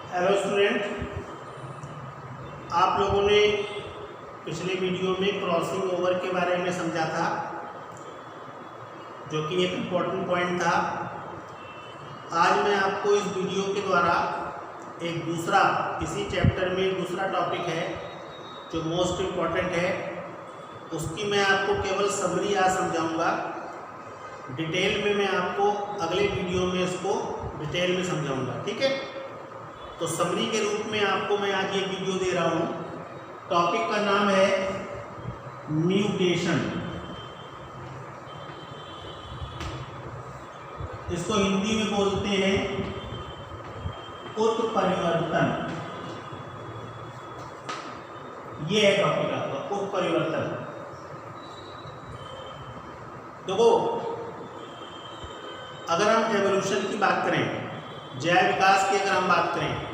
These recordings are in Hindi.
हेलो स्टूडेंट, आप लोगों ने पिछले वीडियो में क्रॉसिंग ओवर के बारे में समझा था, जो कि एक इम्पॉर्टेंट पॉइंट था। आज मैं आपको इस वीडियो के द्वारा एक दूसरा, इसी चैप्टर में दूसरा टॉपिक है जो मोस्ट इम्पॉर्टेंट है, उसकी मैं आपको केवल समरी आज समझाऊंगा। डिटेल में मैं आपको अगले वीडियो में इसको डिटेल में समझाऊंगा, ठीक है। तो समरी के रूप में आपको मैं आज ये वीडियो दे रहा हूँ। टॉपिक का नाम है म्यूटेशन। इसको हिंदी में बोलते हैं उत्परिवर्तन। ये है टॉपिक आपका, उत्परिवर्तन। देखो, अगर हम एवोल्यूशन की बात करें, जैव विकास की अगर हम बात करें,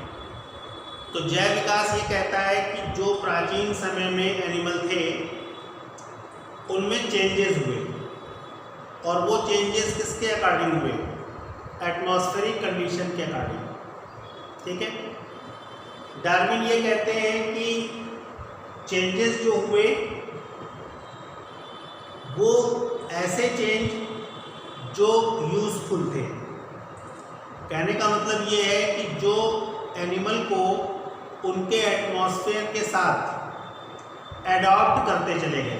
तो जैव विकास ये कहता है कि जो प्राचीन समय में एनिमल थे उनमें चेंजेस हुए, और वो चेंजेस किसके अकॉर्डिंग हुए? एटमॉस्फेरिक कंडीशन के अकॉर्डिंग, ठीक है। डार्विन ये कहते हैं कि चेंजेस जो हुए वो ऐसे चेंज जो यूजफुल थे। कहने का मतलब ये है कि जो एनिमल को उनके एटमॉस्फेयर के साथ एडॉप्ट करते चले गए,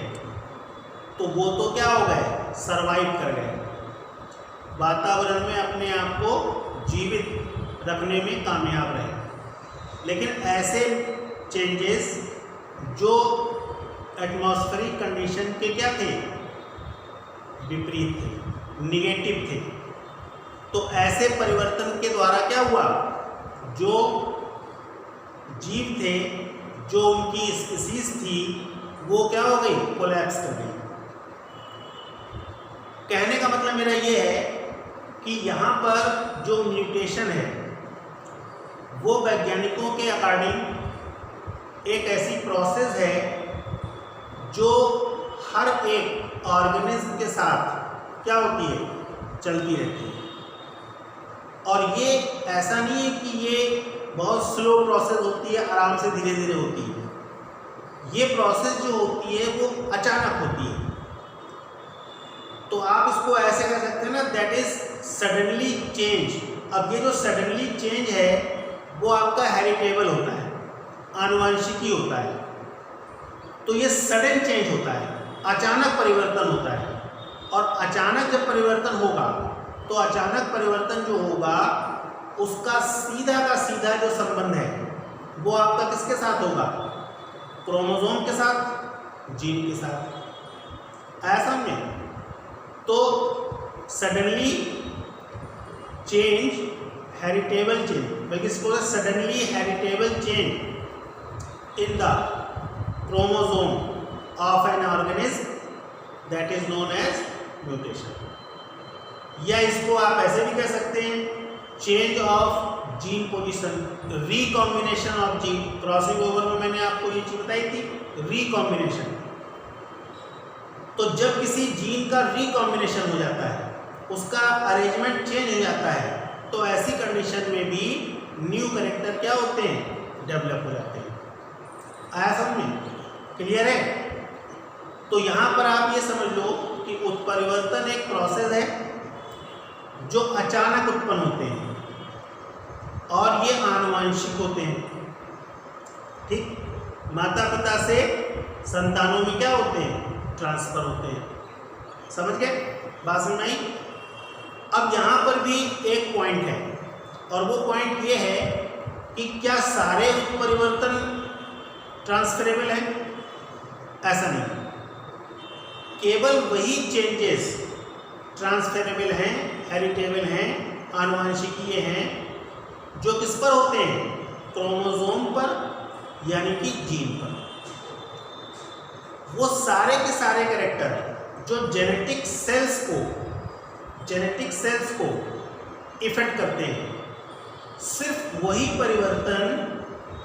तो वो तो क्या हो गए? सरवाइव कर गए, वातावरण में अपने आप को जीवित रखने में कामयाब रहे। लेकिन ऐसे चेंजेस जो एटमॉस्फेरिक कंडीशन के क्या थे? विपरीत थे, निगेटिव थे। तो ऐसे परिवर्तन के द्वारा क्या हुआ? जो जीव थे, जो उनकी स्पीसीज थी, वो क्या हो गई? कोलैप्स कर गई। कहने का मतलब मेरा ये है कि यहाँ पर जो म्यूटेशन है वो वैज्ञानिकों के अकॉर्डिंग एक ऐसी प्रोसेस है जो हर एक ऑर्गेनिज्म के साथ क्या होती है? चलती रहती है। और ये ऐसा नहीं है कि ये बहुत स्लो प्रोसेस होती है, आराम से धीरे धीरे होती है। ये प्रोसेस जो होती है वो अचानक होती है। तो आप इसको ऐसे कह सकते हैं ना, दैट इज सडनली चेंज। अब ये जो सडनली चेंज है वो आपका हेरिटेबल होता है, आनुवंशिकी होता है। तो ये सडन चेंज होता है, अचानक परिवर्तन होता है। और अचानक जब परिवर्तन होगा तो अचानक परिवर्तन जो होगा उसका सीधा का सीधा जो संबंध है वो आपका किसके साथ होगा? क्रोमोसोम के साथ, जीन के साथ। ऐसा में तो सडनली चेंज, हेरिटेबल चेंज, बल्कि इसको suddenly heritable change in the chromosome of an organism, that is known as mutation. या इसको आप ऐसे भी कह सकते हैं, change of gene position, recombination of gene. Crossing over में मैंने आपको ये चीज बताई थी, रिकॉम्बिनेशन। तो जब किसी जीन का रिकॉम्बिनेशन हो जाता है, उसका अरेंजमेंट चेंज हो जाता है, तो ऐसी कंडीशन में भी न्यू कैरेक्टर क्या होते हैं? डेवलप हो जाते हैं। आया समझ में? क्लियर है? तो यहाँ पर आप ये समझ लो कि उत्परिवर्तन एक प्रोसेस है जो अचानक उत्पन्न होते हैं, और ये आनुवंशिक होते हैं, ठीक। माता पिता से संतानों में क्या होते हैं? ट्रांसफर होते हैं। समझ गए? बात समझ आई? अब यहाँ पर भी एक पॉइंट है, और वो पॉइंट ये है कि क्या सारे उत्परिवर्तन ट्रांसफरेबल हैं? ऐसा नहीं, केवल वही चेंजेस ट्रांसफरेबल हैं, हेरिटेबल हैं, आनुवंशिकीय हैं, जो किस पर होते हैं? क्रोमोसोम पर, यानी कि जीन पर। वो सारे के सारे कैरेक्टर जो जेनेटिक सेल्स को इफेक्ट करते हैं, सिर्फ वही परिवर्तन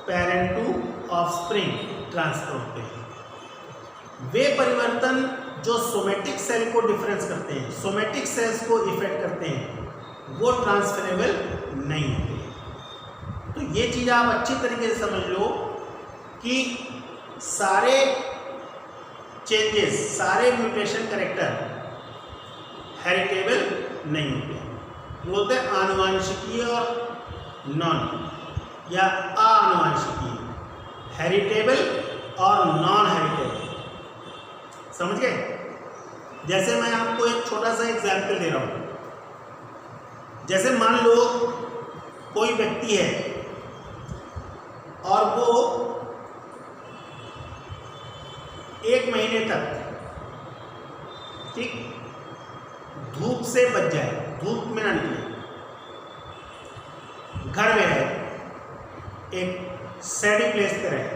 पेरेंट टू ऑफस्प्रिंग ट्रांसफर होते हैं। वे परिवर्तन जो सोमेटिक सेल को डिफरेंस करते हैं, सोमेटिक सेल्स को इफेक्ट करते हैं, वो ट्रांसफरेबल नहीं होते। तो ये चीज़ आप अच्छी तरीके से समझ लो कि सारे चेंजेस, सारे म्यूटेशन कैरेक्टर हेरिटेबल नहीं होते। बोलते हैं आनुवांशिकीय और नॉन या आनुवांशिकीय, हेरिटेबल और नॉन हेरिटेबल। समझ गए? जैसे मैं आपको एक छोटा सा एग्जाम्पल दे रहा हूँ। जैसे मान लो कोई व्यक्ति है और वो 1 महीने तक, ठीक, धूप से बच जाए, धूप में ना निकले, घर में रहे, एक सैडी प्लेस पे रहे।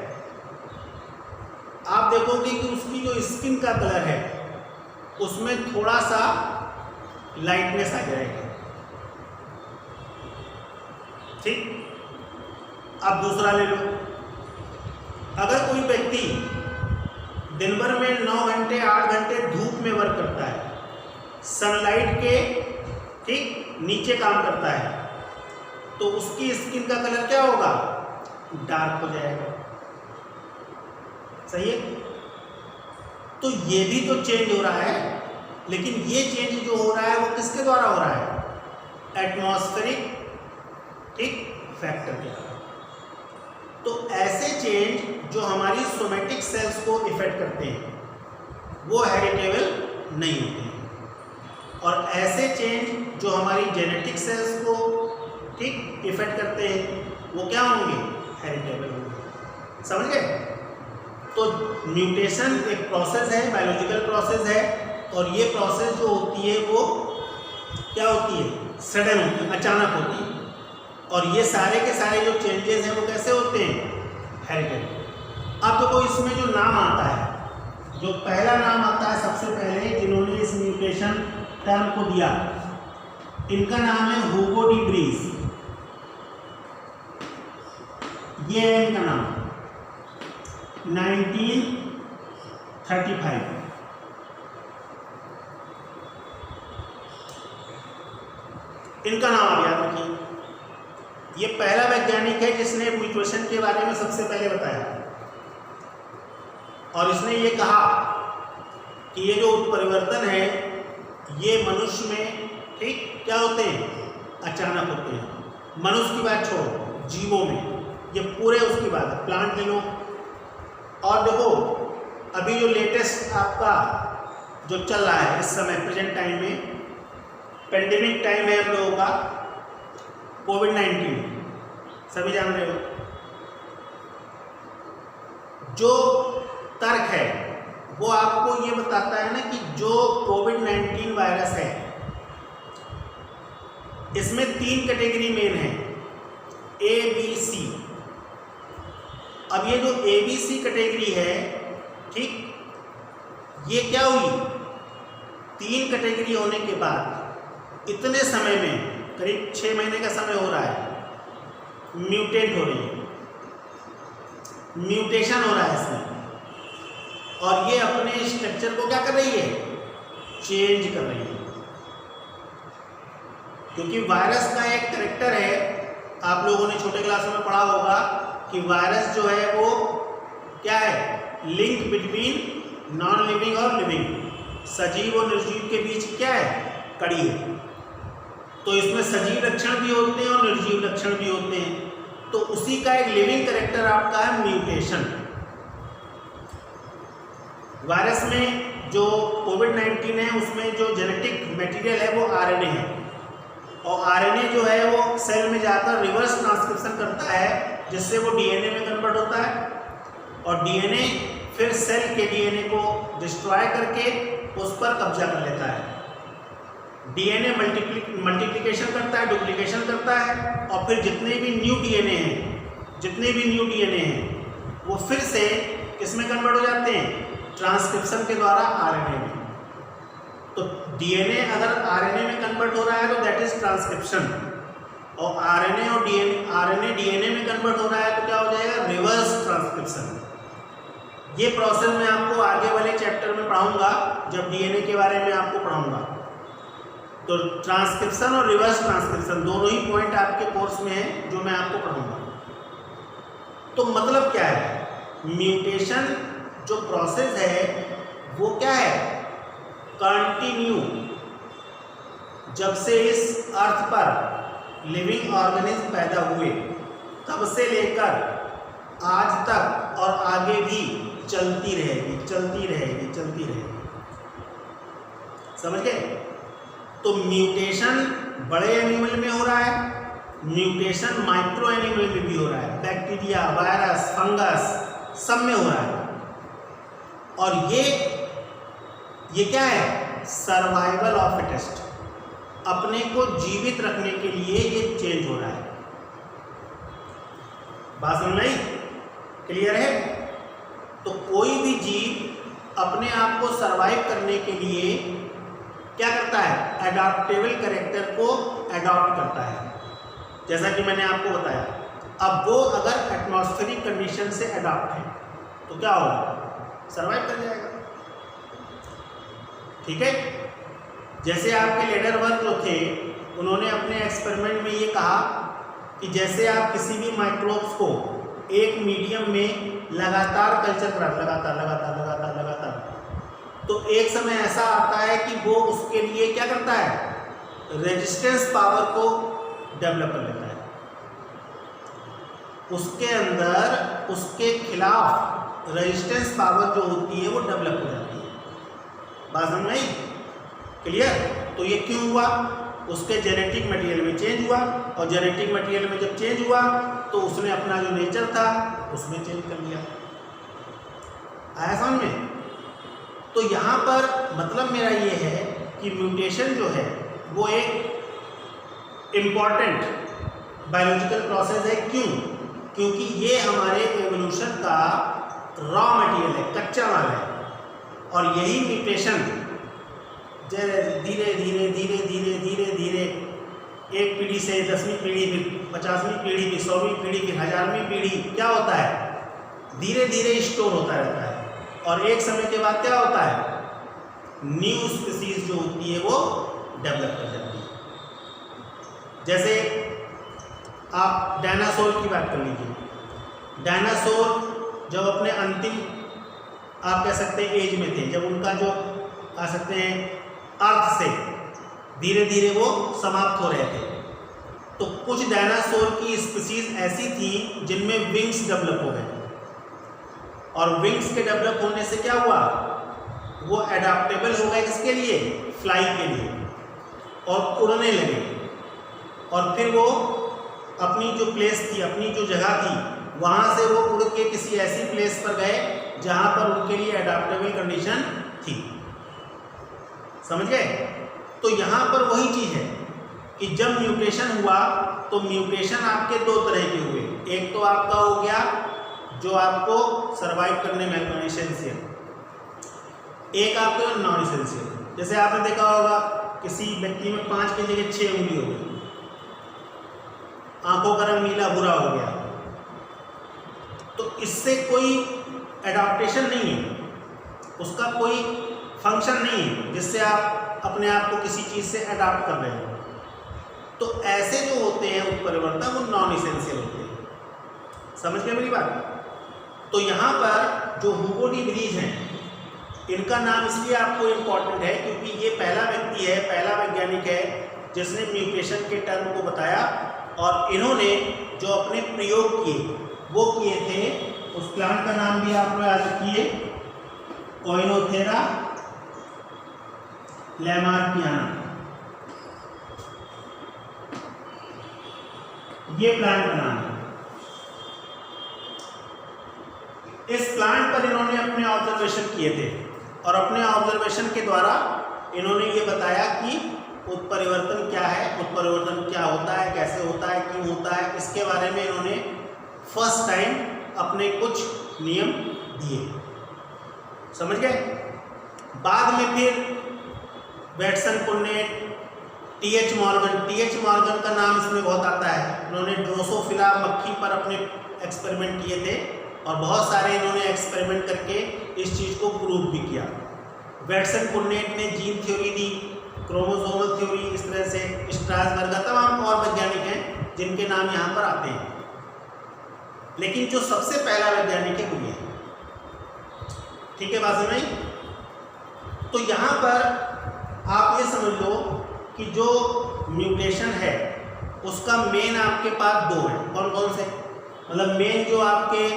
आप देखोगे कि उसकी जो स्किन का कलर है उसमें थोड़ा सा लाइटनेस आ जाएगा, ठीक। अब दूसरा ले लो, अगर कोई व्यक्ति दिन भर में 9 घंटे 8 घंटे धूप में वर्क करता है, सनलाइट के ठीक नीचे काम करता है, तो उसकी स्किन का कलर क्या होगा? डार्क हो जाएगा। सही है? तो ये भी तो चेंज हो रहा है, लेकिन ये चेंज जो हो रहा है वो किसके द्वारा हो रहा है? एटमॉस्फेरिक, ठीक, फैक्टर के द्वारा। तो ऐसे चेंज जो हमारी सोमेटिक सेल्स को इफेक्ट करते हैं वो हेरिटेबल नहीं होते हैं, और ऐसे चेंज जो हमारी जेनेटिक सेल्स को ठीक इफेक्ट करते हैं वो क्या होंगे? हेरिटेबल होंगे। समझ गए? तो म्यूटेशन एक प्रोसेस है, बायोलॉजिकल प्रोसेस है, और ये प्रोसेस जो होती है वो क्या होती है? सडन होती है, अचानक होती है। और ये सारे के सारे जो चेंजेस हैं वो कैसे होते हैं? हेरिटेबल। अब देखो इसमें जो नाम आता है, जो पहला नाम आता है सबसे पहले जिन्होंने इस म्यूटेशन टर्म को दिया, इनका नाम है ह्यूगो डी व्रीज। ये है इनका नाम, 1935। इनका नाम आप याद रखिए। ये पहला वैज्ञानिक है जिसने म्यूटेशन के बारे में सबसे पहले बताया, और इसने ये कहा कि ये जो उत्परिवर्तन है ये मनुष्य में ठीक क्या होते हैं? अचानक होते हैं। मनुष्य की बात छोड़ो, जीवों में ये पूरे उसकी बात है। प्लांट ले लो, और देखो अभी जो लेटेस्ट आपका जो चल रहा है इस समय प्रेजेंट टाइम में, पेंडेमिक टाइम है हम लोगों का, कोविड-19, सभी जान रहे हो। जो तर्क है वो आपको ये बताता है ना कि जो कोविड-19 वायरस है इसमें 3 कैटेगरी मेन है, ए बी सी। अब ये जो ए बी सी कैटेगरी है, ठीक, ये क्या हुई? 3 कैटेगरी होने के बाद इतने समय में करीब 6 महीने का समय हो रहा है, म्यूटेंट हो रही है, म्यूटेशन हो रहा है इसमें, और ये अपने स्ट्रक्चर को क्या कर रही है? चेंज कर रही है। क्योंकि वायरस का एक कैरेक्टर है, आप लोगों ने छोटे क्लास में पढ़ा होगा कि वायरस जो है वो क्या है? लिंक बिटवीन नॉन लिविंग और लिविंग, सजीव और निर्जीव के बीच क्या है? कड़ी है। तो इसमें सजीव लक्षण भी होते हैं और निर्जीव लक्षण भी होते हैं, तो उसी का एक लिविंग कैरेक्टर आपका है म्यूटेशन। वायरस में जो कोविड-19 है उसमें जो जेनेटिक मटेरियल है वो आरएनए है, और आरएनए जो है वो सेल में जाकर रिवर्स ट्रांसक्रिप्शन करता है, जिससे वो डीएनए में कन्वर्ट होता है, और डीएनए फिर सेल के डीएनए को डिस्ट्रॉय करके उस पर कब्जा कर लेता है। डीएनए मल्टीप्लिकेशन करता है, डुप्लीकेशन करता है, और फिर जितने भी न्यू डीएनए हैं वो फिर से किसमें कन्वर्ट हो जाते हैं? ट्रांसक्रिप्शन के द्वारा आरएनए में। तो डीएनए अगर आरएनए में कन्वर्ट हो रहा है तो दैट इज ट्रांसक्रिप्शन, और आरएनए डीएनए में कन्वर्ट हो रहा है तो क्या हो जाएगा? Reverse transcription. ये प्रोसेस मैं आपको आगे वाले चैप्टर में पढ़ाऊंगा, जब डीएनए के बारे में आपको पढ़ाऊंगा। तो ट्रांसक्रिप्शन और रिवर्स ट्रांसक्रिप्शन दोनों ही पॉइंट आपके कोर्स में है जो मैं आपको पढ़ाऊंगा। तो मतलब क्या है, म्यूटेशन जो प्रोसेस है वो क्या है, कंटिन्यू। जब से इस अर्थ पर लिविंग ऑर्गेनिज्म पैदा हुए तब से लेकर आज तक और आगे भी चलती रहेगी, चलती रहेगी, चलती रहेगी। समझ गए? तो म्यूटेशन बड़े एनिमल में हो रहा है, म्यूटेशन माइक्रो एनिमल में भी हो रहा है, बैक्टीरिया, वायरस, फंगस सब में हो रहा है। और ये क्या है, सर्वाइवल ऑफ फिटेस्ट, अपने को जीवित रखने के लिए ये चेंज हो रहा है। बात समझ में आई? क्लियर है? तो कोई भी जीव अपने आप को सरवाइव करने के लिए क्या करता है, एडाप्टेबल कैरेक्टर को एडॉप्ट करता है। जैसा कि मैंने आपको बताया, अब वो अगर एटमॉस्फेरिक कंडीशन से एडॉप्ट है तो क्या होगा, सरवाइव कर जाएगा। ठीक है? जैसे आपके लीडर वर्क जो थे उन्होंने अपने एक्सपेरिमेंट में ये कहा कि जैसे आप किसी भी माइक्रोब्स को एक मीडियम में लगातार कल्चर करा, लगातार, तो एक समय ऐसा आता है कि वो उसके लिए क्या करता है, रेजिस्टेंस पावर को डेवलप कर लेता है, उसके अंदर उसके खिलाफ रेजिस्टेंस पावर जो होती है वो डेवलप हो जाती है। बात समझ में आई? क्लियर? तो ये क्यों हुआ, उसके जेनेटिक मटेरियल में चेंज हुआ, और जेनेटिक मटेरियल में जब चेंज हुआ तो उसने अपना जो नेचर था उसमें चेंज कर लिया। आया समझ में? तो यहाँ पर मतलब मेरा ये है कि म्यूटेशन जो है वो एक इम्पॉर्टेंट बायोलॉजिकल प्रोसेस है। क्यों? क्योंकि ये हमारे एवोल्यूशन का रॉ मटेरियल है, कच्चा माल है, और यही म्यूटेशन धीरे धीरे धीरे धीरे धीरे धीरे एक पीढ़ी से 10वीं पीढ़ी, फिर 50वीं पीढ़ी, फिर 100वीं पीढ़ी, फिर 1000वीं पीढ़ी क्या होता है, धीरे धीरे स्टोर होता रहता है। और एक समय के बाद क्या होता है, न्यू स्पीसीज जो होती है वो डेवलप कर जाती है। जैसे आप डायनासोर की बात कर लीजिए। डायनासोर जब अपने अंतिम आप कह सकते हैं एज में थे, जब उनका जो कह सकते हैं अर्थ से धीरे धीरे वो समाप्त हो रहे थे, तो कुछ डायनासोर की स्पीसीज ऐसी थी जिनमें विंग्स डेवलप हो गए, और विंग्स के डेवलप होने से क्या हुआ, वो एडाप्टेबल हो गए किसके लिए, फ्लाई के लिए, और उड़ने लगे। और फिर वो अपनी जो प्लेस थी, अपनी जो जगह थी, वहाँ से वो उड़ के किसी ऐसी प्लेस पर गए जहाँ पर उनके लिए एडाप्टेबल कंडीशन थी। समझ गए? तो यहाँ पर वही चीज़ है कि जब म्यूटेशन हुआ तो म्यूटेशन आपके दो तरह के हुए। एक तो आपका हो गया जो आपको सरवाइव करने में हेल्प, एसेंशियल, एक आपका नॉन एसेंशियल। जैसे आपने देखा होगा किसी व्यक्ति में 5 की जगह 6 उंगली हो गई, आंखों का रंग नीला भूरा हो गया, तो इससे कोई एडाप्टेशन नहीं है, उसका कोई फंक्शन नहीं है जिससे आप अपने आप को किसी चीज़ से अडॉप्ट कर रहे हो। तो ऐसे जो होते हैं उत्परिवर्तन वो नॉन एसेंशियल होते हैं। समझ गए मेरी बात? तो यहाँ पर जो ह्यूगो डी व्रीज हैं, इनका नाम इसलिए आपको इम्पॉर्टेंट है क्योंकि ये पहला व्यक्ति है, पहला वैज्ञानिक है जिसने म्यूटेशन के टर्म को बताया, और इन्होंने जो अपने प्रयोग किए वो किए थे, उस प्लांट का नाम भी आप लोग याद रखिए, कोइनोथेरा लैमार्कियाना। ये प्लांट का नाम है। इस प्लांट पर इन्होंने अपने ऑब्जर्वेशन किए थे, और अपने ऑब्जर्वेशन के द्वारा इन्होंने ये बताया कि उत्परिवर्तन क्या है, उत्परिवर्तन क्या होता है, कैसे होता है, क्यों होता है, इसके बारे में इन्होंने फर्स्ट टाइम अपने कुछ नियम दिए। समझ गए? बाद में फिर वेटसन, पुन्नेट, टीएच मॉर्गन का नाम इसमें बहुत आता है। उन्होंने ड्रोसोफिला मक्खी पर अपने एक्सपेरिमेंट किए थे, और बहुत सारे इन्होंने एक्सपेरिमेंट करके इस चीज़ को प्रूव भी किया। वेटसन पुन्नेट ने जीन थ्योरी दी, क्रोमोसोमल थ्योरी, इस तरह से स्ट्रासबर्ग, तमाम और वैज्ञानिक हैं जिनके नाम यहाँ पर आते हैं। लेकिन जो सबसे पहला वैज्ञानिक है वो ये है। ठीक है, बात समझ में? तो यहाँ पर आप ये समझ लो कि जो म्यूटेशन है उसका मेन आपके पास दो है। कौन कौन से? मतलब मेन जो आपके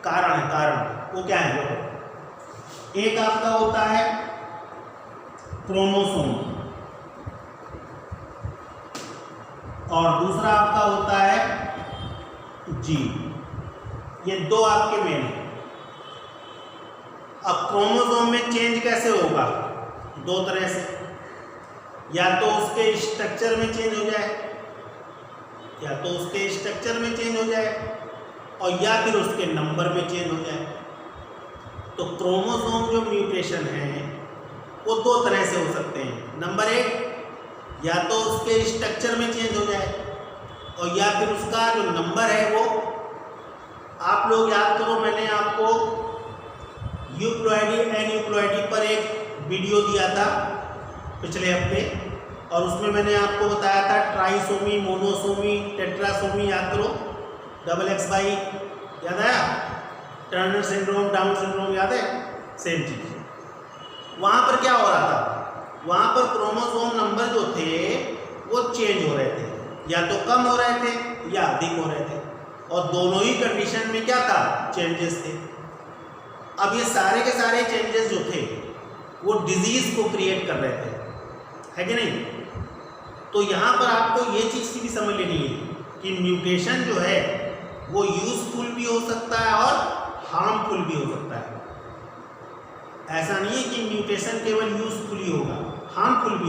कारण है, कारण वो क्या है? एक आपका होता है क्रोमोसोम और दूसरा आपका होता है जीन। ये दो आपके मेन है। अब क्रोमोसोम में चेंज कैसे होगा? दो तरह से, या तो उसके स्ट्रक्चर में चेंज हो जाए, या तो उसके स्ट्रक्चर में चेंज हो जाए और या फिर उसके नंबर में चेंज हो जाए। तो क्रोमोसोम जो म्यूटेशन है वो दो तरह से हो सकते हैं। नंबर एक, या तो उसके स्ट्रक्चर में चेंज हो जाए और या फिर उसका जो नंबर है वो, आप लोग याद करो मैंने आपको यूप्लॉइडी एन्यूप्लॉइडी पर एक वीडियो दिया था पिछले हफ्ते, और उसमें मैंने आपको बताया था ट्राइसोमी, मोनोसोमी, टेट्रासोमी, याद करो, XXY, याद आया? टर्नर सिंड्रोम, डाउन सिंड्रोम, याद है? सेम चीज। वहाँ पर क्या हो रहा था? वहाँ पर क्रोमोसोम नंबर जो थे वो चेंज हो रहे थे, या तो कम हो रहे थे या अधिक हो रहे थे, और दोनों ही कंडीशन में क्या था? चेंजेस थे। अब ये सारे के सारे चेंजेस जो थे वो डिजीज को क्रिएट कर रहे थे, है कि नहीं? तो यहाँ पर आपको ये चीज़ की भी समझ लेनी है कि म्यूटेशन जो है वो यूजफुल भी हो सकता है और हार्मफुल भी हो सकता है। ऐसा नहीं है कि म्यूटेशन केवल यूजफुल ही होगा, हार्मफुल भी